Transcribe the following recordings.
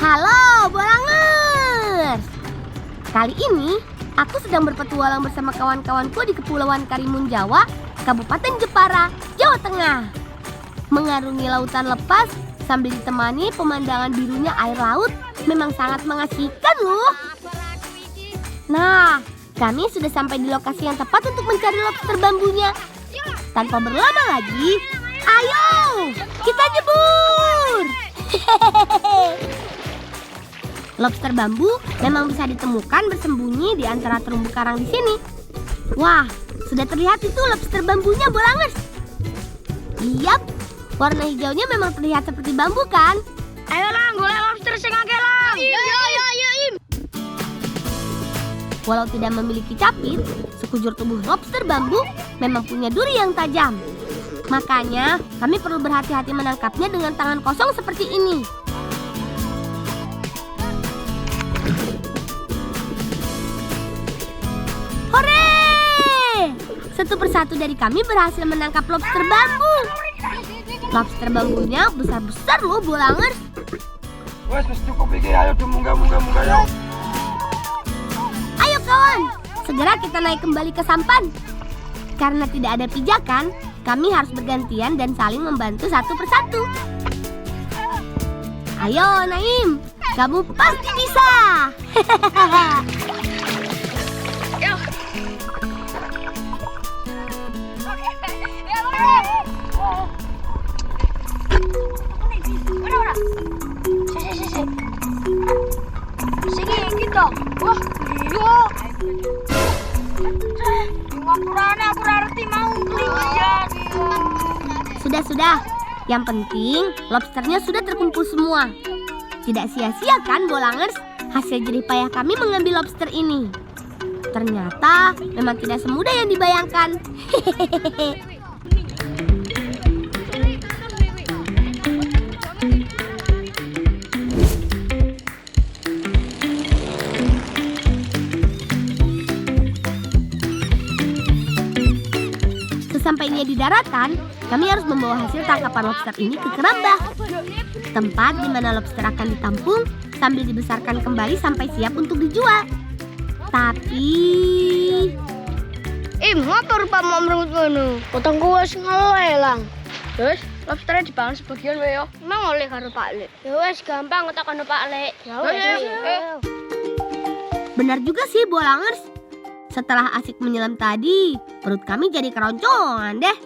Halo, Bolangers! Kali ini, aku sedang berpetualang bersama kawan-kawanku di Kepulauan Karimun Jawa, Kabupaten Jepara, Jawa Tengah. Mengarungi lautan lepas sambil ditemani pemandangan birunya air laut memang sangat mengasihkan loh. Nah, kami sudah sampai di lokasi yang tepat untuk mencari lobster bambunya. Tanpa berlama lagi, ayo kita jebur! Lobster bambu memang bisa ditemukan bersembunyi di antara terumbu karang di sini. Wah, sudah terlihat itu lobster bambunya, Bolangers. Yap, warna hijaunya memang terlihat seperti bambu kan? Ayo lang, golek lobster sing akeh lang. Iya, Im. Walau tidak memiliki capit, sekujur tubuh lobster bambu memang punya duri yang tajam. Makanya, kami perlu berhati-hati menangkapnya dengan tangan kosong seperti ini. Hore! Satu persatu dari kami berhasil menangkap lobster bambu. Lobster bambunya besar-besar loh, Bolangers. Wes cukup iki, ayo munggah ya. Ayo kawan, segera kita naik kembali ke sampan. Karena tidak ada pijakan, kami harus bergantian dan saling membantu satu persatu. Ayo Naim, kamu pasti bisa. Sini kita. Wah, iya. Ngapurane aku arti mau ngelihat. Sudah. Yang penting lobsternya sudah terkumpul semua. Tidak sia-sia kan, Bolangers, hasil jerih payah kami mengambil lobster ini. Ternyata memang tidak semudah yang dibayangkan. Sesampainya di daratan, kami harus membawa hasil tangkapan lobster ini ke kerambah, tempat di mana lobster akan ditampung sambil dibesarkan kembali sampai siap untuk dijual. Tapi Ngapa rupa mau merengut ngono? Potong gua wis ngeleh lang. Terus lobsternya dipangan sebagian wae yo. Emang oleh karo Pak Lek. Ya wis gampang takon Pak Lek. Ya wis. benar juga sih, Bolangers. Setelah asik menyelam tadi, perut kami jadi keroncongan deh.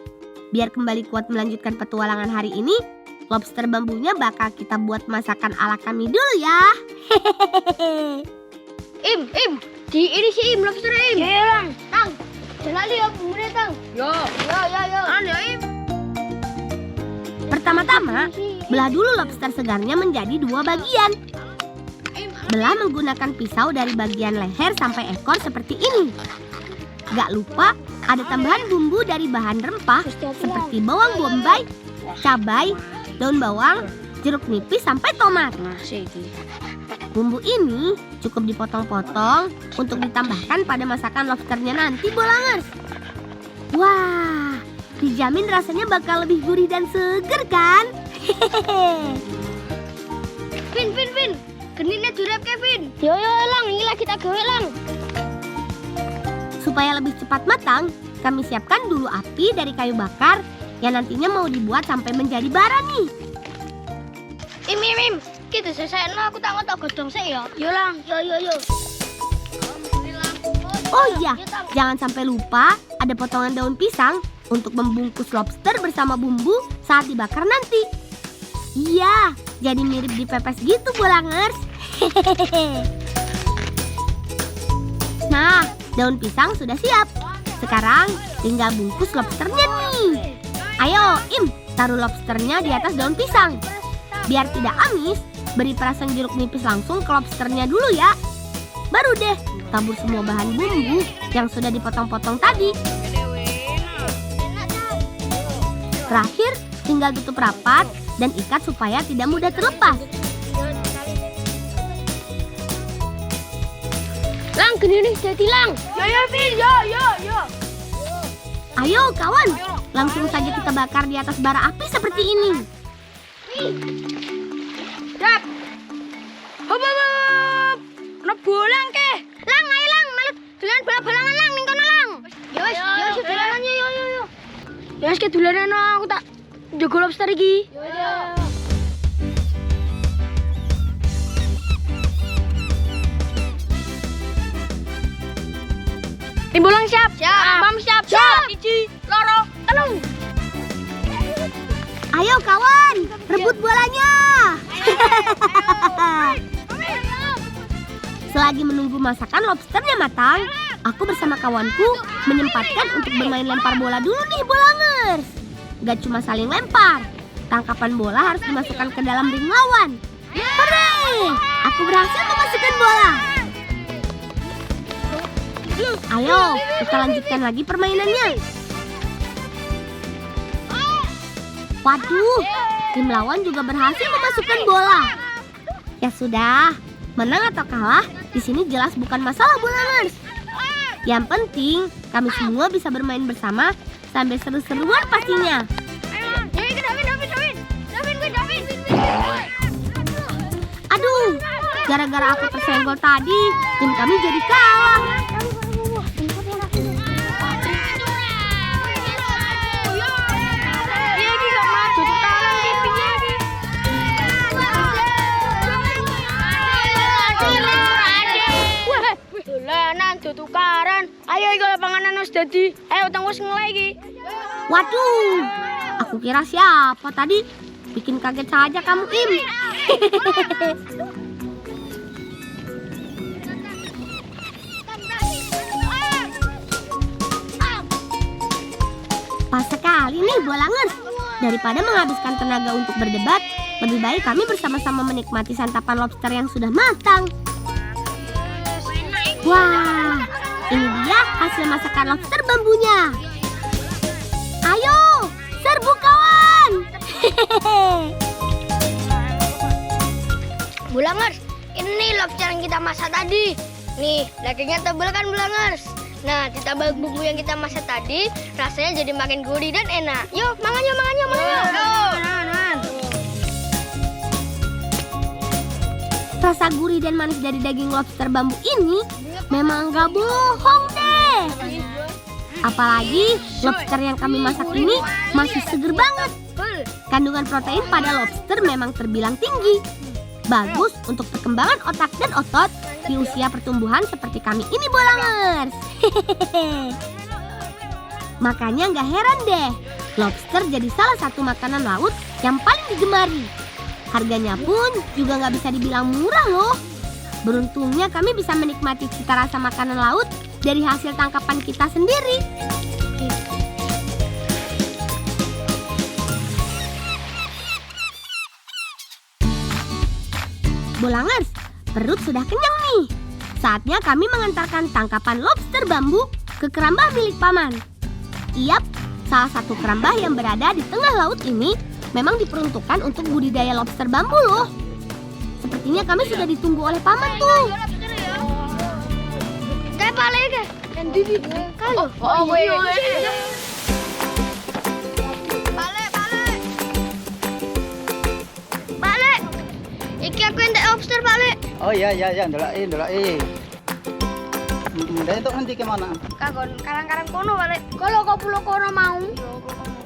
Biar kembali kuat melanjutkan petualangan hari ini, lobster bambunya bakal kita buat masakan ala kami dulu ya. Im, di ini si Im lobster Im. Iya lang. Tang, jalan lihat bumbunya Tang. Yo. Anu Im. Pertama-tama, belah dulu lobster segarnya menjadi 2 bagian. Belah menggunakan pisau dari bagian leher sampai ekor seperti ini. Gak lupa ada tambahan bumbu dari bahan rempah seperti bawang bombay, cabai, daun bawang, jeruk nipis sampai tomat. Bumbu ini cukup dipotong-potong untuk ditambahkan pada masakan lobsternya nanti, Bolangers. Wah, dijamin rasanya bakal lebih gurih dan seger kan? Vin. Genine durep Kevin. Yo lang, ini lagi tak gawe lang. Supaya lebih cepat matang, kami siapkan dulu api dari kayu bakar yang nantinya mau dibuat sampai menjadi bara nih. Im. Kita selesai aku tak ngotok godong sik ya. Yo lang, yo. Oh iya, jangan sampai lupa ada potongan daun pisang untuk membungkus lobster bersama bumbu saat dibakar nanti. Iya, jadi mirip dipepes gitu, Bolangers. Nah, daun pisang sudah siap. Sekarang tinggal bungkus lobsternya nih. Ayo, Im, taruh lobsternya di atas daun pisang. Biar tidak amis, beri perasan jeruk nipis langsung ke lobsternya dulu ya. Baru deh, tabur semua bahan bumbu yang sudah dipotong-potong tadi. Terakhir, tinggal tutup rapat dan ikat supaya tidak mudah terlepas. Lang, gini jadi lang. Yo, Vin, yo. Ayo kawan, langsung saja kita bakar di atas bara api seperti ini. Dap. Hop. Ono bolang ke. Lang, ayo lang, meluk dolan bola-bolangan lang ning kono lang. Ya wis dolanan yo. Ya wis ke dolanan aku tak njogo lobster iki. Yo. Timbulang siap. Mam siap. Iji, loro, telung. Ayo kawan, rebut bolanya. Selagi menunggu masakan lobsternya matang, aku bersama kawanku menyempatkan untuk bermain lempar bola dulu nih Bolangers. Gak cuma saling lempar, tangkapan bola harus dimasukkan ke dalam ring lawan. Hore! Aku berhasil memasukkan bola. Ayo, kita lanjutkan lagi permainannya. Waduh, tim lawan juga berhasil memasukkan bola. Ya sudah, menang atau kalah, di sini jelas bukan masalah Bolangers. Yang penting, kami semua bisa bermain bersama sambil seru-seruan pastinya. Aduh, gara-gara aku tersenggol tadi, tim kami jadi kalah. Tukaran. Ayo iki panganan wis dadi. Ayo utang wis ngelek iki. Waduh, aku kira siapa tadi? Bikin kaget saja kamu, Im. Pas sekali nih Bolangers. Daripada menghabiskan tenaga untuk berdebat, lebih baik kami bersama-sama menikmati santapan lobster yang sudah matang. Wah, ini dia hasil masakan lobster bambunya. Ayo, serbu kawan. Bolangers, ini lobster yang kita masak tadi. Nih, dagingnya tebal kan Bolangers. Nah, ditambah bumbu yang kita masak tadi, rasanya jadi makin gurih dan enak. Yuk, mangan yuk. Rasa gurih dan manis dari daging lobster bambu ini memang gak bohong deh. Apalagi lobster yang kami masak ini masih seger banget. Kandungan protein pada lobster memang terbilang tinggi. Bagus untuk perkembangan otak dan otot di usia pertumbuhan seperti kami ini Bolangers. Makanya gak heran deh, lobster jadi salah satu makanan laut yang paling digemari. Harganya pun juga nggak bisa dibilang murah loh. Beruntungnya kami bisa menikmati cita rasa makanan laut dari hasil tangkapan kita sendiri. Bolangers, perut sudah kenyang nih. Saatnya kami mengantarkan tangkapan lobster bambu ke kerambah milik paman. Iyap, salah satu kerambah yang berada di tengah laut ini memang diperuntukkan untuk budidaya lobster bambu loh. Sepertinya kami sudah ditunggu oleh paman tuh. Kayak pale ke? Kalau. Pale. Iki aku entek lobster pale. Oh iya, ndelok. Mudah itu nanti kemana? Kagon karang-karang kono pale. Kalau kau pulau kono mau.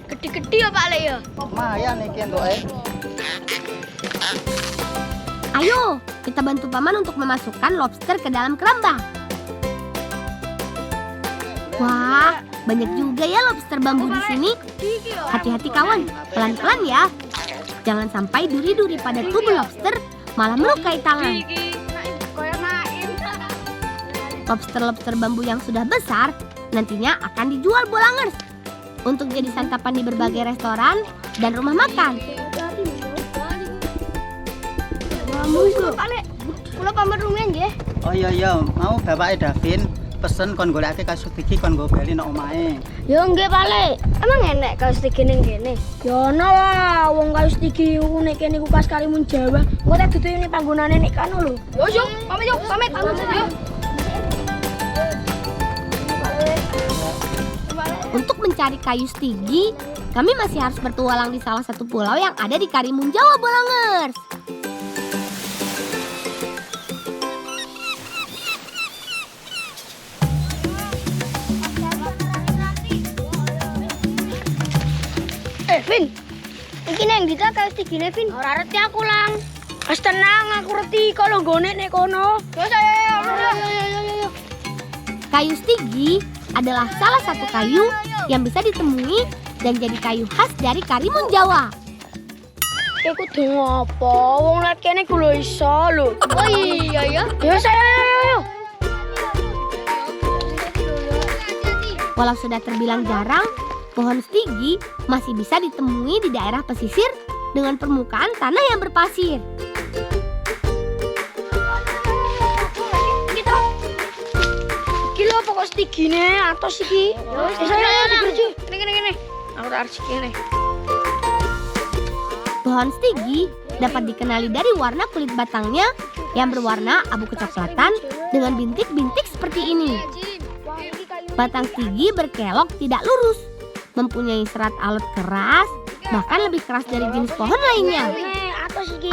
Gede-gede ya Pak Le ya? Lumayan iki entuke. Ayo, kita bantu paman untuk memasukkan lobster ke dalam kerambah. Wah, banyak juga ya lobster bambu di sini. Hati-hati kawan, pelan-pelan ya. Jangan sampai duri-duri pada tubuh lobster malah melukai tangan. Lobster-lobster bambu yang sudah besar nantinya akan dijual Bolangers untuk jadi santapan di berbagai restoran dan rumah makan. Kula pamit rumiyin nggih. Oh iya, mau bapake Davin pesen kon golekake kasus iki kon nggo bali nang omahe. Ya nggih, Pak Le. Emang enek kaos iki ning kene? Ya ono lah, wong kaos iki ku nek kene ku kas Karimun Jawa. Engko tak dudune panggonane nek kono lho. Yo, pamit yo. Untuk mencari kayu stigi, kami masih harus bertualang di salah satu pulau yang ada di Karimun Jawa Bolangers. Vin. Iki neng dita kayu stigine, Vin. Ora ngerti aku, Lang. Wis tenang, aku ngerti kalau nggone nek kono. Yo. Kayu stigi adalah salah satu kayu yang bisa ditemui dan jadi kayu khas dari Karimun Jawa. Iku kudu ngopo? Wong lek kene ku lho iso lho. Oh iya ya. Yo saya. Walau sudah terbilang jarang, pohon stigi masih bisa ditemui di daerah pesisir dengan permukaan tanah yang berpasir. Kilo pokok stigine atos iki. Saya dikerja. Kene. Aku tak arep kene. Pohon stigi dapat dikenali dari warna kulit batangnya yang berwarna abu kecoklatan dengan bintik-bintik seperti ini. Batang stigi berkelok tidak lurus, mempunyai serat alut keras, bahkan lebih keras dari jenis pohon lainnya.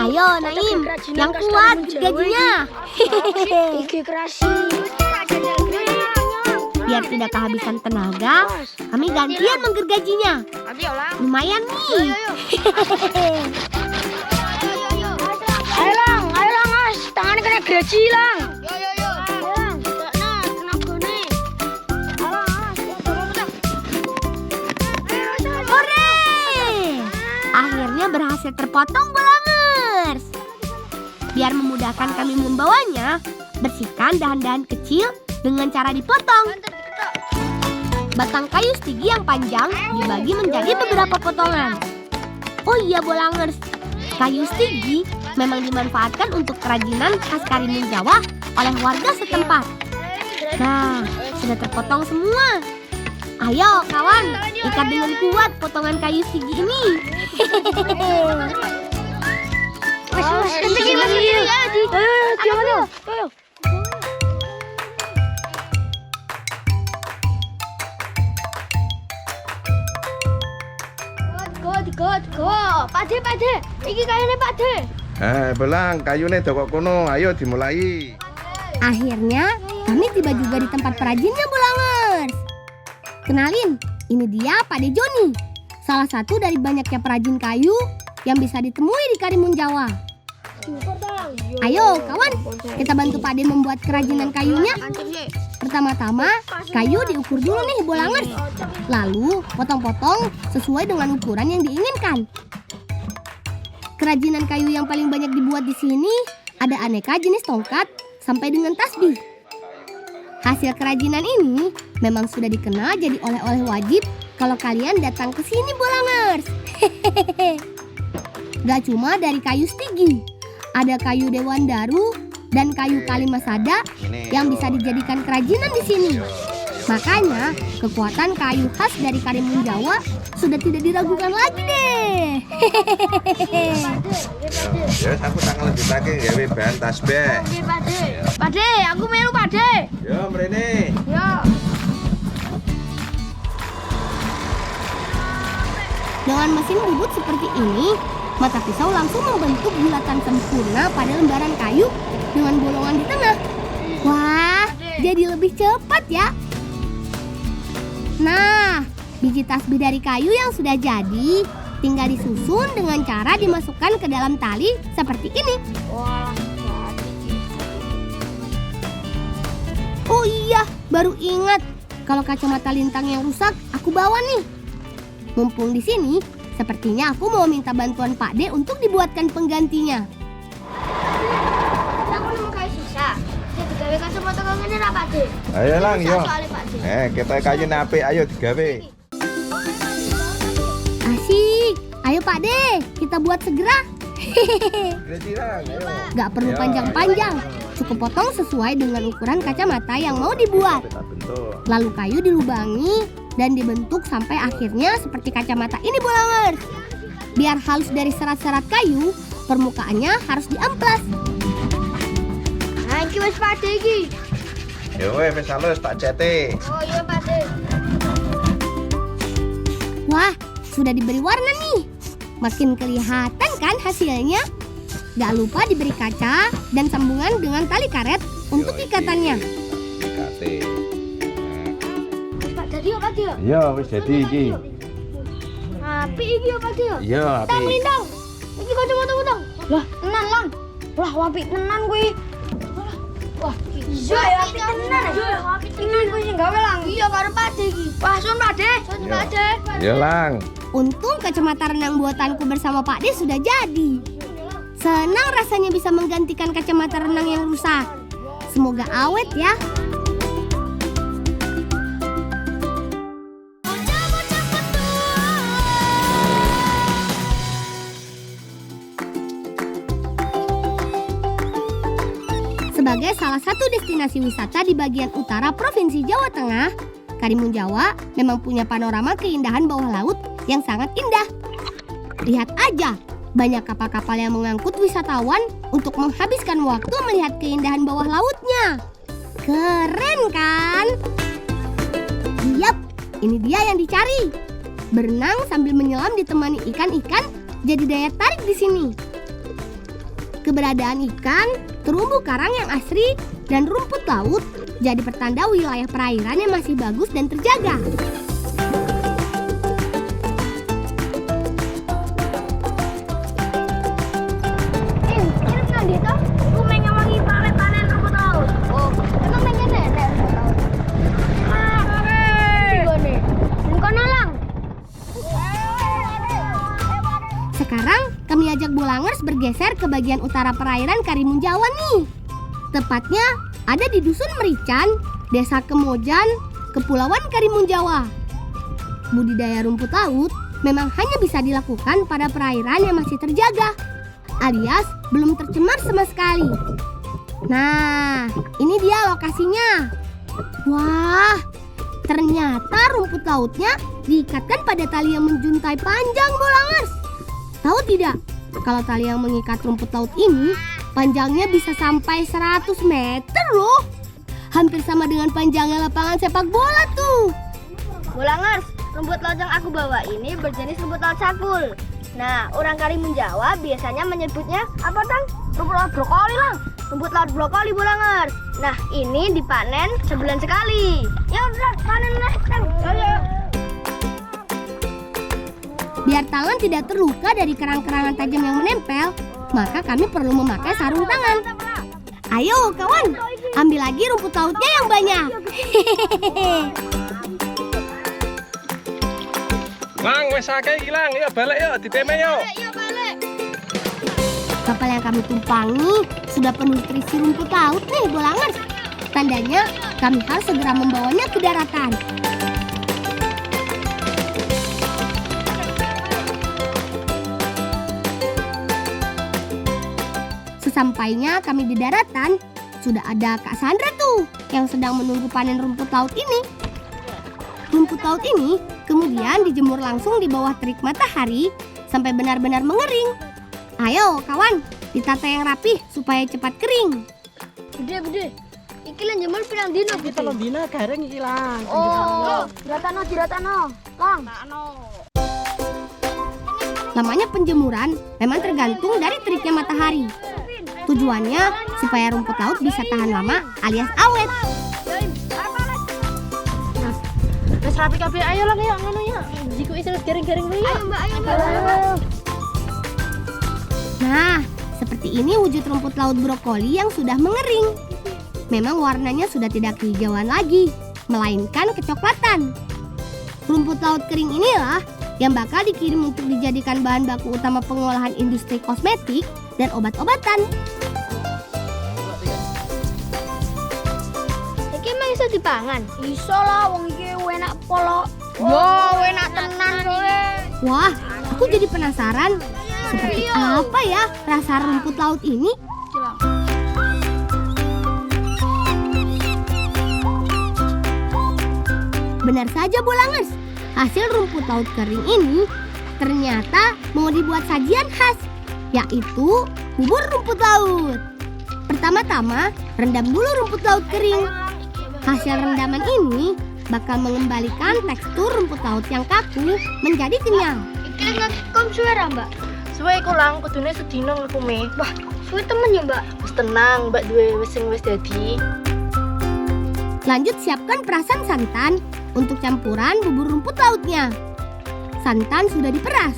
Ayo Naim, yang kuat gajinya. Iki keras. Biar tidak kehabisan tenaga, kami gantian menggergajinya. Lumayan nih. Ayo lang, Mas. Tangannya kena gaji, Lang. Hore! Akhirnya berhasil terpotong bolangers. Biar memudahkan kami membawanya, bersihkan dahan-dahan kecil dengan cara dipotong. Batang kayu stigi yang panjang dibagi menjadi beberapa potongan. Oh iya bolangers, kayu stigi memang dimanfaatkan untuk kerajinan khas Karimun Jawa oleh warga setempat. Nah, sudah terpotong semua. Ayo kawan, ikat dengan kuat potongan kayu stigi ini. Ayo. Go. Pade. Iki kayane Pade. Belang, kayune dok kono. Ayo dimulai. Akhirnya kami tiba juga di tempat perajinnya bolangers. Kenalin, ini dia Pak De Joni, salah satu dari banyaknya perajin kayu yang bisa ditemui di Karimun Jawa. Ayo kawan, kita bantu Pak De membuat kerajinan kayunya. Pertama-tama, kayu diukur dulu nih bolangers. Lalu potong-potong sesuai dengan ukuran yang diinginkan. Kerajinan kayu yang paling banyak dibuat di sini ada aneka jenis tongkat sampai dengan tasbih. Hasil kerajinan ini memang sudah dikenal jadi oleh-oleh wajib kalau kalian datang ke sini bolangers. Gak cuma dari kayu stigi, ada kayu Dewan Daru dan kayu Kalimasada yang bisa dijadikan kerajinan di sini. Makanya kekuatan kayu khas dari Karimun Jawa sudah tidak diragukan lagi deh. Ya, aku tangan lebih pakai gawe bahan tasbih. Pade, aku melu Pade. Yo, mrene. Yo. Dengan mesin bubut seperti ini, mata pisau langsung membentuk bulatan sempurna pada lembaran kayu dengan bolongan di tengah. Wah, jadi lebih cepat ya. Nah, biji tasbih dari kayu yang sudah jadi tinggal disusun dengan cara dimasukkan ke dalam tali seperti ini. Oh iya, baru ingat. Kalau kacamata lintang yang rusak, aku bawa nih. Mumpung di sini, sepertinya aku mau minta bantuan Pak De untuk dibuatkan penggantinya. Aku nemu kayu sisa. Jadi gawe kacamata ngene ra Pak De. Ayo lang yo. Soalnya Pak De. Kita kayu apik, ayo digawe. Asik, ayo Pak De, kita buat segera. Gak perlu panjang-panjang, cukup potong sesuai dengan ukuran kacamata yang mau dibuat. Lalu kayu dilubangi dan dibentuk sampai akhirnya seperti kacamata ini bolangers. Biar halus dari serat-serat kayu, permukaannya harus diamplas. Nah, iki wis Pak De iki. Yo wis halus tak cete. Oh iya Pak De. Wah, sudah diberi warna nih. Makin kelihatan kan hasilnya? Gak lupa diberi kaca dan sambungan dengan tali karet untuk ikatannya. Ikate. Pak jadi Pak De. Iya, wis jadi iki. Nah, Api iki yo Pak yo. Iya, Tak api. melintang. Iki kacamata-kacamata. Lah, tenan lang. Lah, api tenan kuwi. Wah, iya ya api tenan. Iya, api tenan kuwi sing gawe lang. Iya, karo Pade iki. Wah, sun Pade. Sun Iya. Pade. Ya lang. Untung kacamata renang buatanku bersama Pak De sudah jadi. Senang rasanya bisa menggantikan kacamata renang yang rusak. Semoga awet ya. Sebagai salah satu destinasi wisata di bagian utara Provinsi Jawa Tengah, Karimun Jawa memang punya panorama keindahan bawah laut yang sangat indah. Lihat aja, banyak kapal-kapal yang mengangkut wisatawan untuk menghabiskan waktu melihat keindahan bawah lautnya. Keren kan? Yap, ini dia yang dicari. Berenang sambil menyelam ditemani ikan-ikan jadi daya tarik di sini. Keberadaan ikan, terumbu karang yang asri, dan rumput laut jadi pertanda wilayah perairan yang masih bagus dan terjaga. Ini kan dito, ku mengawangi panen rumput laut. Oh, emang pengen nenek rumput laut. Gimana? Kono lang. Sekarang kami ajak Bolangers bergeser ke bagian utara perairan Karimun Jawa nih. Tepatnya ada di Dusun Merican, Desa Kemojan, Kepulauan Karimun Jawa. Budidaya rumput laut memang hanya bisa dilakukan pada perairan yang masih terjaga, alias belum tercemar sama sekali. Nah, ini dia lokasinya. Wah, ternyata rumput lautnya diikatkan pada tali yang menjuntai panjang, Bolangers. Tahu tidak, kalau tali yang mengikat rumput laut ini panjangnya bisa sampai 100 meter loh. Hampir sama dengan panjangnya lapangan sepak bola tuh. Bolangers, rumput laut yang aku bawa ini berjenis rumput laut sakul. Nah, orang Karimun Jawa biasanya menyebutnya apa, Tang? Rumput laut brokoli, Lang. Rumput laut brokoli, Bolangers. Nah, ini dipanen sebulan sekali. Ya udah, panen lah, Tang. Ayo. Biar tangan tidak terluka dari kerang-kerangan tajam yang menempel, maka kami perlu memakai sarung tangan. Ayo kawan, ambil lagi rumput lautnya yang banyak. Lang, wes akeh iki lang. Yuk balik yuk, dipeme yuk. Kapal yang kami tumpangi sudah penuh terisi rumput laut nih, Bolangers. Tandanya kami harus segera membawanya ke daratan. Sesampainya kami di daratan, sudah ada Kak Sandra tuh yang sedang menunggu panen rumput laut ini. Rumput laut ini kemudian dijemur langsung di bawah terik matahari sampai benar-benar mengering. Ayo kawan, ditata yang rapih supaya cepat kering. Bude. Iki lan jemur pirang dino, Bude? Telung dina garing iki lang. Oh, diratano. Lang. Lamanya penjemuran memang tergantung dari teriknya matahari. Tujuannya supaya rumput laut bisa tahan lama alias awet. Wes rapi kabeh, ayo lang ya ngono ya. Jiku iso garing-garing kuwi. Ayo, Mbak, ayo. Nah, seperti ini wujud rumput laut brokoli yang sudah mengering. Memang warnanya sudah tidak kehijauan lagi, melainkan kecoklatan. Rumput laut kering inilah yang bakal dikirim untuk dijadikan bahan baku utama pengolahan industri kosmetik dan obat-obatan. Iki emang iso dipangan? Iso lah, wong iki enak polo. Yo, enak tenan kowe. Wah, aku jadi penasaran. Seperti apa ya rasa rumput laut ini? Benar saja Bolangers, hasil rumput laut kering ini ternyata mau dibuat sajian khas, yaitu bubur rumput laut. Pertama-tama, rendam dulu rumput laut kering. Hasil rendaman ini bakal mengembalikan tekstur rumput laut yang kaku menjadi kenyal. Iki ngekom suwe ra, Mbak? Suwe iku lang kudune sedina ngekume. Wah, suwe temen ya, Mbak? Wis tenang, Mbak duwe wis dadi. Lanjut siapkan perasan santan untuk campuran bubur rumput lautnya. santan sudah diperas.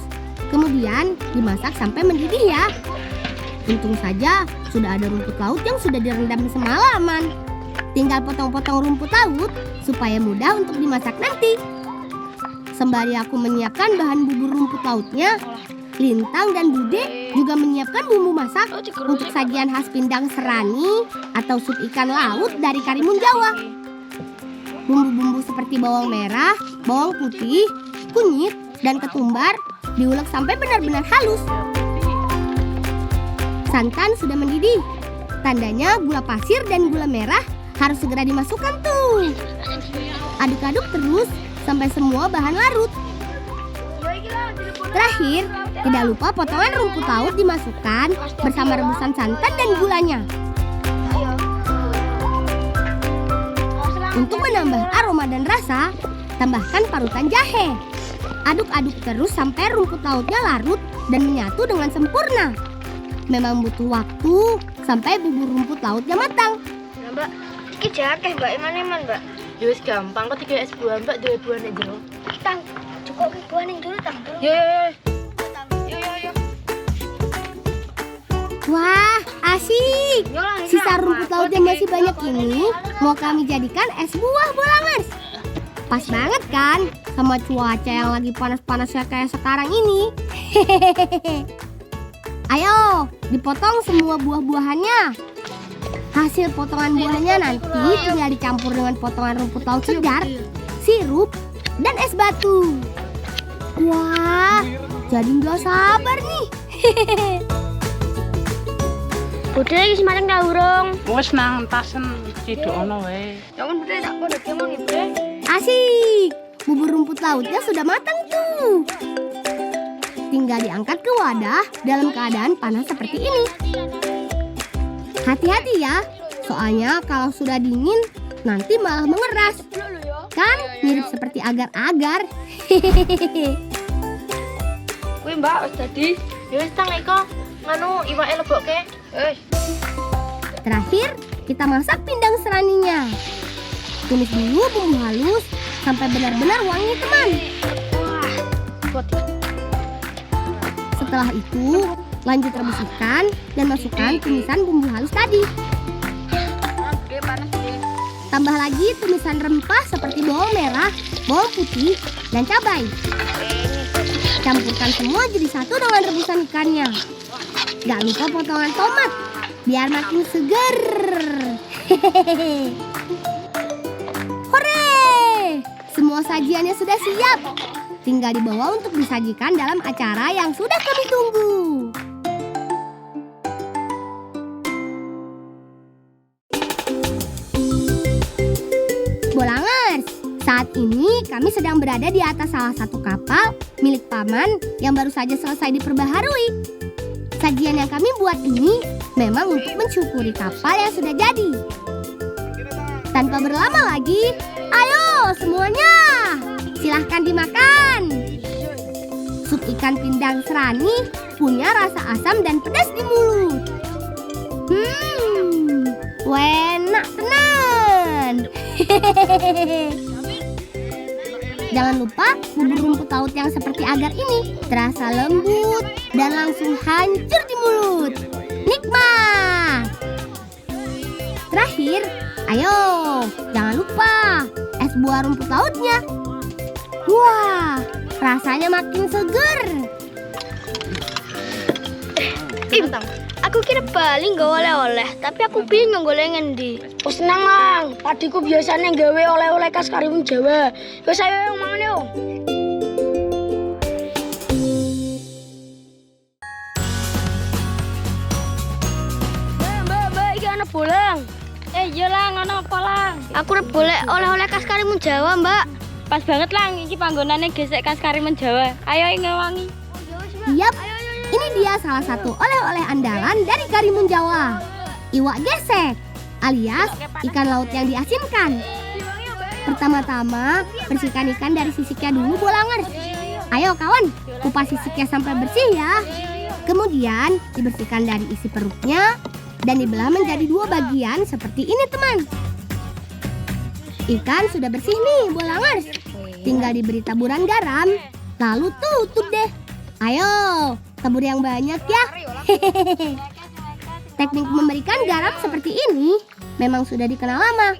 Kemudian dimasak sampai mendidih ya. Untung saja sudah ada rumput laut yang sudah direndam semalaman. Tinggal potong-potong rumput laut supaya mudah untuk dimasak nanti. Sembari aku menyiapkan bahan bubur rumput lautnya, Lintang dan Bude juga menyiapkan bumbu masak untuk sajian khas Pindang Serani atau sup ikan laut dari Karimun Jawa. Bumbu-bumbu seperti bawang merah, bawang putih, kunyit, dan ketumbar diulek sampai benar-benar halus. Santan sudah mendidih. Tandanya gula pasir dan gula merah harus segera dimasukkan tuh. Aduk-aduk terus sampai semua bahan larut. Terakhir, tidak lupa potongan rumput laut dimasukkan bersama rebusan santan dan gulanya. Untuk menambah aroma dan rasa, tambahkan parutan jahe. Aduk-aduk terus sampai rumput lautnya larut dan menyatu dengan sempurna. Memang butuh waktu sampai bubur rumput lautnya matang. Nah, Mbak, iki jahe Mbak eman-eman, Mbak. Ya wis gampang kok 3 es buah Mbak, 2 buah nek jero. Tang, cukup ki buah ning dulu, Tang. Yo. Wah, asik! Yo lang. Sisa rumput laut yang masih banyak ini mau kami jadikan es buah Bolangers. Pas banget kan sama cuaca yang lagi panas-panasnya kayak sekarang ini. Ayo, dipotong semua buah-buahannya. Hasil potongan buahnya nanti tinggal dicampur dengan potongan rumput laut segar, sirup, dan es batu. Wah, jadi nggak sabar nih. Bude iki semarang ta urung? Wes nang tasen cidokno wae. Ya kan Bude tak kode kemon iki, Bude. Asik, bubur rumput lautnya sudah matang tuh. Tinggal diangkat ke wadah dalam keadaan panas seperti ini. Hati-hati ya, soalnya kalau sudah dingin nanti malah mengeras. Kan mirip seperti agar-agar. Kuwi Mbak wis dadi. Ya wis Tang iko nganu iwake lebokke. Wis. Terakhir, kita masak pindang seraninya. Tumis dulu bumbu halus sampai benar-benar wangi teman. Setelah itu, lanjut rebus ikan dan masukkan tumisan bumbu halus tadi. Tambah lagi tumisan rempah seperti bawang merah, bawang putih, dan cabai. Campurkan semua jadi satu dengan rebusan ikannya. Gak lupa potongan tomat, biar makin seger. Hore! Semua sajiannya sudah siap. Tinggal dibawa untuk disajikan dalam acara yang sudah kami tunggu. Bolangers, saat ini kami sedang berada di atas salah satu kapal milik paman yang baru saja selesai diperbaharui. Sajian yang kami buat ini memang untuk mensyukuri kapal yang sudah jadi. Tanpa berlama lagi, ayo semuanya, silahkan dimakan. Sup ikan pindang serani punya rasa asam dan pedas di mulut. Enak tenan. Jangan lupa bubur rumput laut yang seperti agar ini terasa lembut dan langsung hancur di mulut. Nikmat. Terakhir, ayo jangan lupa es buah rumput lautnya. Wah, rasanya makin seger. Aku kira paling gak oleh-oleh, tapi aku bingung golek ngendi. Wis seneng Lang, padiku biasanya gawe oleh-oleh khas Karimun Jawa. Wis ayo yang mangan yo. Mbak, iki ana bolang. Iya Lang, ana apa Lang? Aku rep golek oleh-oleh khas Karimun Jawa, Mbak. Pas banget Lang, iki panggonane gesek khas Karimun Jawa. Ayo ngewangi. Yap, ini dia salah satu oleh-oleh andalan dari Karimun Jawa. Iwak gesek, alias ikan laut yang diasinkan. Pertama-tama, bersihkan ikan dari sisiknya dulu, Bolangers. Ayo kawan, kupas sisiknya sampai bersih ya. Kemudian, dibersihkan dari isi perutnya dan dibelah menjadi 2 bagian seperti ini, teman. Ikan sudah bersih nih, Bolangers. Tinggal diberi taburan garam lalu tutup deh. Ayo, tabur yang banyak ya. Teknik memberikan garam seperti ini memang sudah dikenal lama,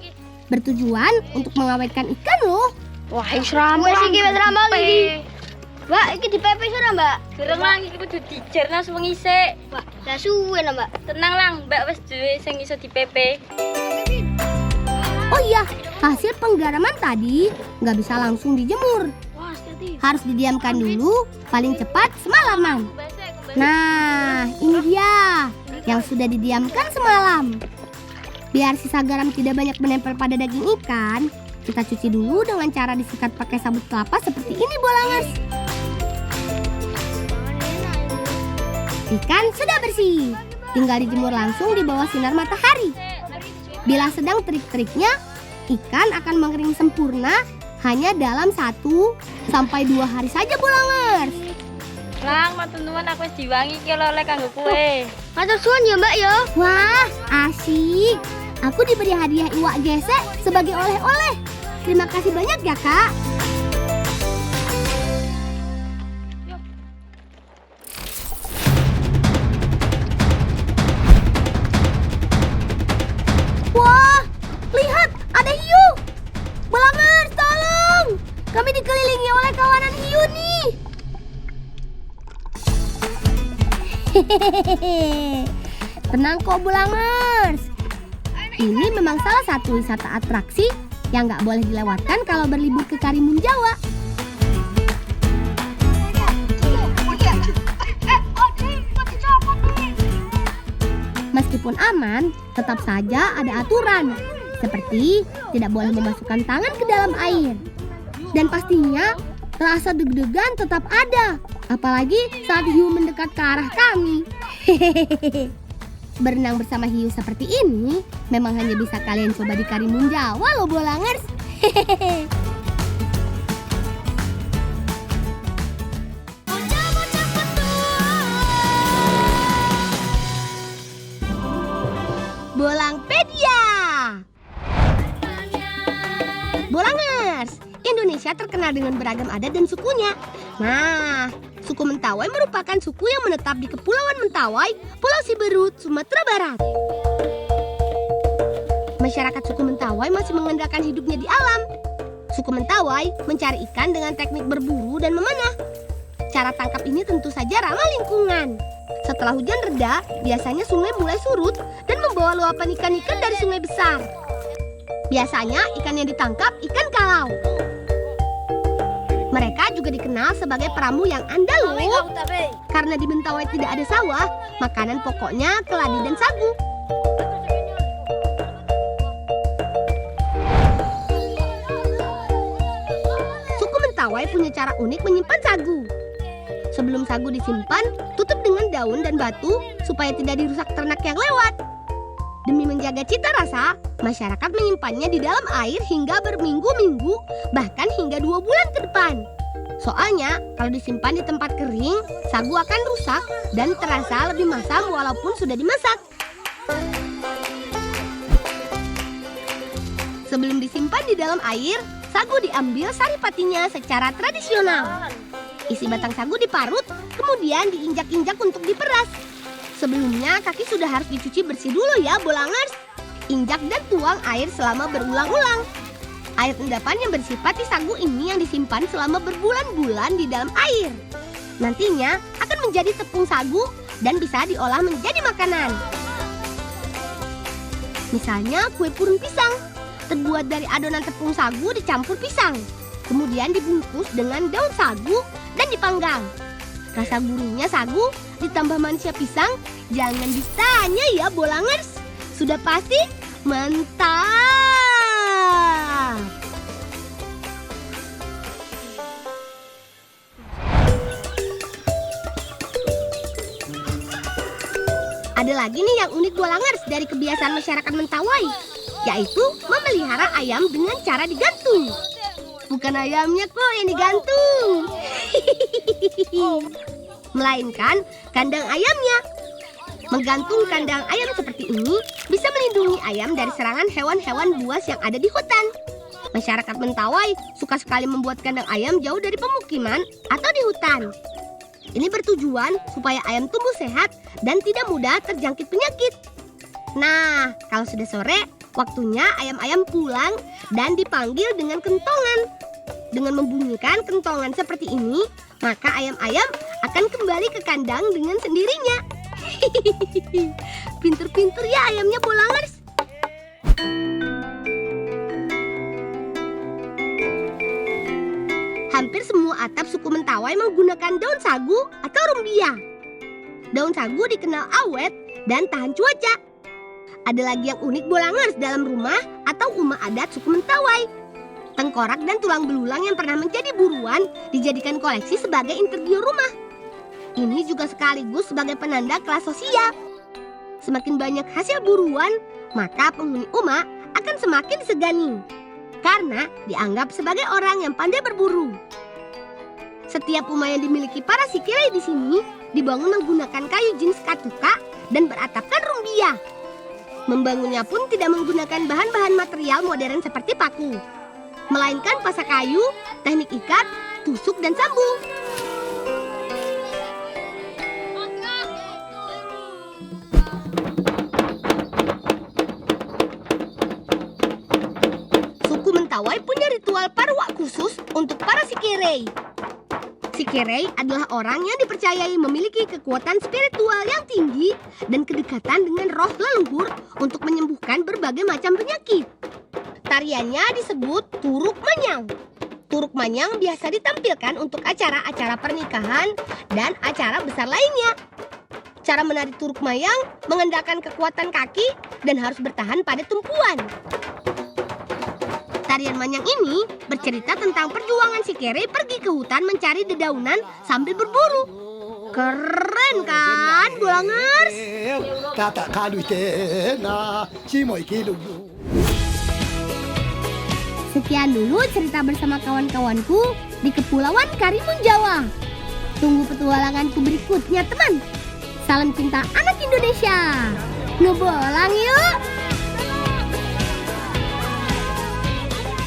bertujuan untuk mengawetkan ikan loh. Wah, wis rambut iki wis rambut iki. Mbak, iki dipepe ora, Mbak? Gereng lang iki kudu dijer nang wengisik. Wah, lah suwe lah, Mbak. Tenang lang, Mbak wis duwe sing iso dipepe. Oh iya, hasil penggaraman tadi nggak bisa langsung dijemur. Wah, hati. Harus didiamkan dulu, paling cepat semalaman. Nah, ini dia yang sudah didiamkan semalam. Biar sisa garam tidak banyak menempel pada daging ikan, kita cuci dulu dengan cara disikat pakai sabut kelapa seperti ini, Bolangers. Ikan sudah bersih, tinggal dijemur langsung di bawah sinar matahari. Bila sedang terik-teriknya, ikan akan mengering sempurna hanya dalam 1 sampai 2 hari saja, Bolangers. Lang, matur nuwun aku wis diwangi iki oleh-oleh kanggo kowe. Matur suwun ya, Mbak ya. Wah, asik. Aku diberi hadiah iwak gesek sebagai oleh-oleh. Terima kasih banyak ya, Kak. Wah, lihat, ada hiu. Bolangers, tolong. Kami dikelilingi oleh kawanan hiu nih. Hehehe. Tenang kok, Bolangers. Ini memang salah satu wisata atraksi yang nggak boleh dilewatkan kalau berlibur ke Karimun Jawa. Meskipun aman, tetap saja ada aturan. Seperti tidak boleh memasukkan tangan ke dalam air. Dan pastinya rasa deg-degan tetap ada. Apalagi saat hiu mendekat ke arah kami. Hehehe. Berenang bersama hiu seperti ini memang hanya bisa kalian coba di Karimun Jawa loh, Bolangers. Hehehe. Bolangpedia. Bolangers, Indonesia terkenal dengan beragam adat dan sukunya. Nah, suku Mentawai merupakan suku yang menetap di Kepulauan Mentawai, Pulau Siberut, Sumatera Barat. Masyarakat suku Mentawai masih mengandalkan hidupnya di alam. Suku Mentawai mencari ikan dengan teknik berburu dan memanah. Cara tangkap ini tentu saja ramah lingkungan. Setelah hujan reda, biasanya sungai mulai surut dan membawa luapan ikan-ikan dari sungai besar. Biasanya ikan yang ditangkap ikan kalau. Mereka juga dikenal sebagai peramu yang andal loh. Karena di Mentawai tidak ada sawah, makanan pokoknya keladi dan sagu. Suku Mentawai punya cara unik menyimpan sagu. Sebelum sagu disimpan, tutup dengan daun dan batu supaya tidak dirusak ternak yang lewat. Demi menjaga cita rasa, masyarakat menyimpannya di dalam air hingga berminggu-minggu, bahkan hingga 2 bulan ke depan. Soalnya, kalau disimpan di tempat kering, sagu akan rusak dan terasa lebih masam walaupun sudah dimasak. Sebelum disimpan di dalam air, sagu diambil saripatinya secara tradisional. Isi batang sagu diparut, kemudian diinjak-injak untuk diperas. Sebelumnya kaki sudah harus dicuci bersih dulu ya, Bolangers. Injak dan tuang air selama berulang-ulang. Air endapan yang bersifat di sagu ini yang disimpan selama berbulan-bulan di dalam air. Nantinya akan menjadi tepung sagu dan bisa diolah menjadi makanan. Misalnya kue purun pisang, terbuat dari adonan tepung sagu dicampur pisang. Kemudian dibungkus dengan daun sagu dan dipanggang. Rasa gurihnya sagu ditambah manisnya pisang, jangan ditanya ya, Bolangers. Sudah pasti mantap. Ada lagi nih yang unik, Bolangers, dari kebiasaan masyarakat Mentawai, yaitu memelihara ayam dengan cara digantung. Bukan ayamnya kok yang digantung, melainkan kandang ayamnya. Menggantung kandang ayam seperti ini bisa melindungi ayam dari serangan hewan-hewan buas yang ada di hutan. Masyarakat Mentawai suka sekali membuat kandang ayam jauh dari pemukiman atau di hutan. Ini bertujuan supaya ayam tumbuh sehat dan tidak mudah terjangkit penyakit. Nah, kalau sudah sore, waktunya ayam-ayam pulang dan dipanggil dengan kentongan. Dengan membunyikan kentongan seperti ini, maka ayam-ayam akan kembali ke kandang dengan sendirinya. Pinter-pinter ya ayamnya Bolangers. Hampir semua atap suku Mentawai menggunakan daun sagu atau rumbia. Daun sagu dikenal awet dan tahan cuaca. Ada lagi yang unik Bolangers dalam rumah atau rumah adat suku Mentawai. Tengkorak dan tulang belulang yang pernah menjadi buruan dijadikan koleksi sebagai interior rumah. Ini juga sekaligus sebagai penanda kelas sosial. Semakin banyak hasil buruan, maka penghuni rumah akan semakin disegani. Karena dianggap sebagai orang yang pandai berburu. Setiap rumah yang dimiliki para Sikirei di sini dibangun menggunakan kayu jenis katuka dan beratapkan rumbia. Membangunnya pun tidak menggunakan bahan-bahan material modern seperti paku, melainkan pasak kayu, teknik ikat, tusuk, dan sambung. Suku Mentawai punya ritual parwa khusus untuk para Sikirei. Sikirei adalah orang yang dipercayai memiliki kekuatan spiritual yang tinggi dan kedekatan dengan roh leluhur untuk menyembuhkan berbagai macam penyakit. Tariannya disebut Turuk Manyang. Turuk Manyang biasa ditampilkan untuk acara-acara pernikahan dan acara besar lainnya. Cara menari Turuk Manyang mengandalkan kekuatan kaki dan harus bertahan pada tumpuan. Tarian Manyang ini bercerita tentang perjuangan Sikirei pergi ke hutan mencari dedaunan sambil berburu. Keren kan, Bolangers? Sekian dulu cerita bersama kawan-kawanku di Kepulauan Karimun Jawa. Tunggu petualanganku berikutnya, teman. Salam cinta anak Indonesia. Ngebolang yuk!